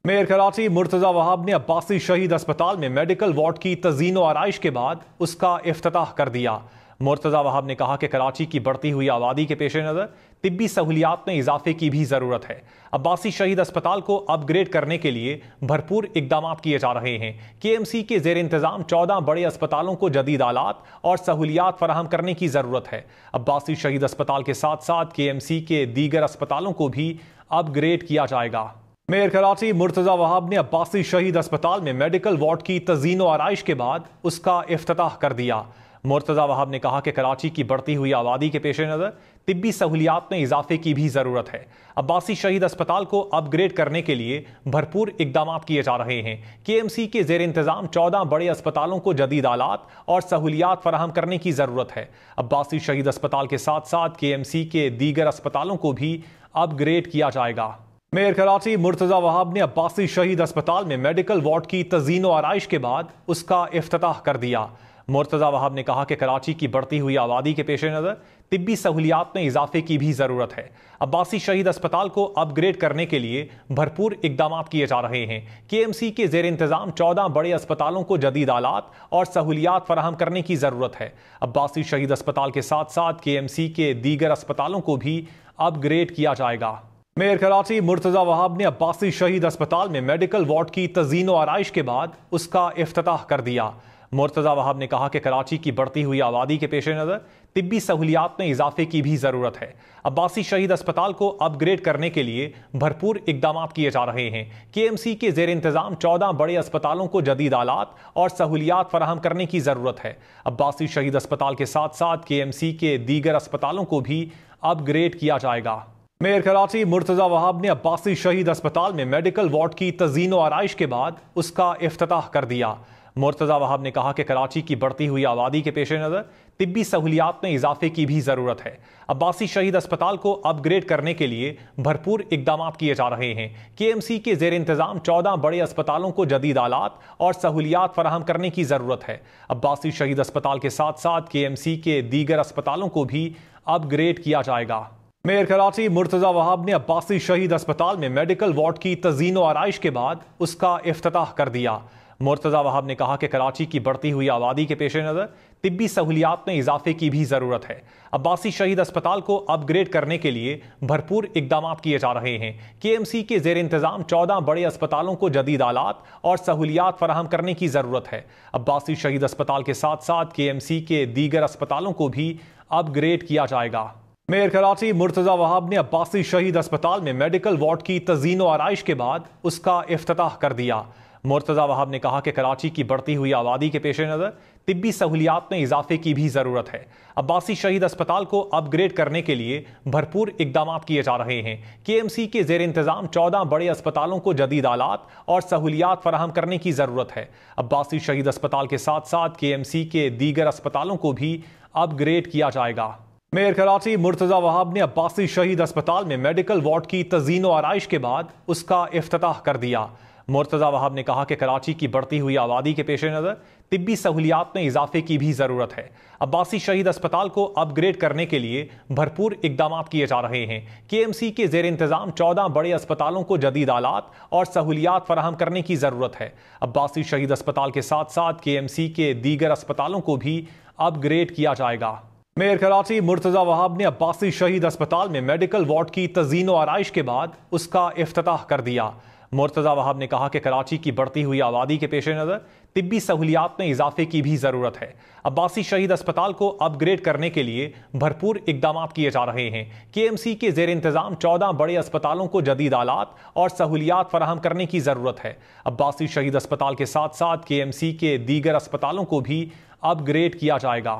Mayor Karachi Murtaza Wahab ने अब्बासी शहीद अस्पताल में मेडिकल वार्ड की तज़ीन व आराइश के बाद उसका इफ्तिताह कर दिया। मुर्तजा वहाब ने कहा कि कराची की बढ़ती हुई आबादी के पेश नज़र तिब्बी सहूलियात में इजाफे की भी ज़रूरत है। अब्बासी शहीद अस्पताल को अपग्रेड करने के लिए भरपूर इकदाम किए जा रहे हैं। KMC के ज़ेर इंतज़ाम 14 बड़े अस्पतालों को जदीद आलात और सहूलियात फराहम करने की ज़रूरत है। अब्बासी शहीद अस्पताल के साथ साथ KMC के दीगर अस्पतालों को भी अपग्रेड किया जाएगा। मेयर कराची मुर्तजा वहाब ने अब्बासी शहीद अस्पताल में मेडिकल वार्ड की तज़ीन व आराइश के बाद उसका इफ्तिताह कर दिया। मुर्तजा वहाब ने कहा कि कराची की बढ़ती हुई आबादी के पेश नज़र तिब्बी सहूलियात में इजाफे की भी ज़रूरत है। अब्बासी शहीद अस्पताल को अपग्रेड करने के लिए भरपूर इकदाम किए जा रहे हैं। KMC के ज़ेर इंतज़ाम 14 बड़े अस्पतालों को जदीद आलात और सहूलियात फराहम करने की ज़रूरत है। अब्बासी शहीद अस्पताल के साथ साथ KMC के दीगर अस्पतालों को भी अपग्रेड किया जाएगा। मेयर कराची मुर्तजा वहाब ने अब्बासी शहीद अस्पताल में मेडिकल वार्ड की तज़ीन व आराइश के बाद उसका इफ्तिताह कर दिया। मुर्तजा वहाब ने कहा कि कराची की बढ़ती हुई आबादी के पेश नज़र तिब्बी सहूलियात में इजाफे की भी ज़रूरत है। अब्बासी शहीद अस्पताल को अपग्रेड करने के लिए भरपूर इकदाम किए जा रहे हैं। KMC के ज़ेर इंतज़ाम 14 बड़े अस्पतालों को जदीद आलात और सहूलियात फराहम करने की ज़रूरत है। अब्बासी शहीद अस्पताल के साथ साथ KMC के दीगर अस्पतालों को भी अपग्रेड किया जाएगा। मेयर कराची मुर्तजा वहाब ने अब्बासी शहीद अस्पताल में मेडिकल वार्ड की तज़ीन व आराइश के बाद उसका इफ्तिताह कर दिया। मुर्तजा वहाब ने कहा कि कराची की बढ़ती हुई आबादी के पेश नज़र तिब्बी सहूलियात में इजाफे की भी ज़रूरत है। अब्बासी शहीद अस्पताल को अपग्रेड करने के लिए भरपूर इकदाम किए जा रहे हैं। KMC के ज़ेर इंतज़ाम 14 बड़े अस्पतालों को जदीद आलात और सहूलियात फराहम करने की ज़रूरत है। अब्बासी शहीद अस्पताल के साथ साथ KMC के दीगर अस्पतालों को भी अपग्रेड किया जाएगा। मेयर कराची मुर्तजा वहाब ने अब्बासी शहीद अस्पताल में मेडिकल वार्ड की तज़ीन व आराइश के बाद उसका इफ्तिताह कर दिया। मुर्तजा वहाब ने कहा कि कराची की बढ़ती हुई आबादी के पेश नज़र तिब्बी सहूलियात में इजाफे की भी ज़रूरत है। अब्बासी शहीद अस्पताल को अपग्रेड करने के लिए भरपूर इकदाम किए जा रहे हैं। KMC के ज़ेर इंतज़ाम 14 बड़े अस्पतालों को जदीद आलात और सहूलियात फराहम करने की ज़रूरत है। अब्बासी शहीद अस्पताल के साथ साथ KMC के दीगर अस्पतालों को भी अपग्रेड किया जाएगा। मेयर कराची मुर्तजा वहाब ने अब्बासी शहीद अस्पताल में मेडिकल वार्ड की तज़ीन व आराइश के बाद उसका इफ्तिताह कर दिया। मुर्तजा वहाब ने कहा कि कराची की बढ़ती हुई आबादी के पेश नज़र तिब्बी सहूलियात में इजाफे की भी ज़रूरत है। अब्बासी शहीद अस्पताल को अपग्रेड करने के लिए भरपूर इकदाम किए जा रहे हैं। KMC के ज़ेर इंतज़ाम 14 बड़े अस्पतालों को जदीद आलात और सहूलियात फराहम करने की ज़रूरत है। अब्बासी शहीद अस्पताल के साथ साथ KMC के दीगर अस्पतालों को भी अपग्रेड किया जाएगा। मेयर कराची मुर्तजा वहाब ने अब्बासी शहीद अस्पताल में मेडिकल वार्ड की तज़ीन व आराइश के बाद उसका इफ्तिताह कर दिया। मुर्तजा वहाब ने कहा कि कराची की बढ़ती हुई आबादी के पेश नज़र तिब्बी सहूलियात में इजाफे की भी ज़रूरत है। अब्बासी शहीद अस्पताल को अपग्रेड करने के लिए भरपूर इकदाम किए जा रहे हैं। KMC के ज़ेर इंतज़ाम 14 बड़े अस्पतालों को जदीद आलात और सहूलियात फराहम करने की ज़रूरत है। अब्बासी शहीद अस्पताल के साथ साथ KMC के दीगर अस्पतालों को भी अपग्रेड किया जाएगा। मेयर कराची मुर्तजा वहाब ने अब्बासी शहीद अस्पताल में मेडिकल वार्ड की तज़ीन व आराइश के बाद उसका इफ्तिताह कर दिया। मुर्तजा वहाब ने कहा कि कराची की बढ़ती हुई आबादी के पेश नज़र तिब्बी सहूलियात में इजाफे की भी ज़रूरत है। अब्बासी शहीद अस्पताल को अपग्रेड करने के लिए भरपूर इकदाम किए जा रहे हैं। KMC के ज़ेर इंतज़ाम 14 बड़े अस्पतालों को जदीद आलात और सहूलियात फराहम करने की ज़रूरत है। अब्बासी शहीद अस्पताल के साथ साथ KMC के दीगर अस्पतालों को भी अपग्रेड किया जाएगा। मेयर कराची मुर्तजा वहाब ने अब्बासी शहीद अस्पताल में मेडिकल वार्ड की तज़ीन व आराइश के बाद उसका इफ्तिताह कर दिया। मुर्तजा वहाब ने कहा कि कराची की बढ़ती हुई आबादी के पेश नज़र तिब्बी सहूलियात में इजाफे की भी ज़रूरत है। अब्बासी शहीद अस्पताल को अपग्रेड करने के लिए भरपूर इकदाम किए जा रहे हैं। KMC के ज़ेर इंतज़ाम 14 बड़े अस्पतालों को जदीद आलात और सहूलियात फराहम करने की ज़रूरत है। अब्बासी शहीद अस्पताल के साथ साथ KMC के दीगर अस्पतालों को भी अपग्रेड किया जाएगा।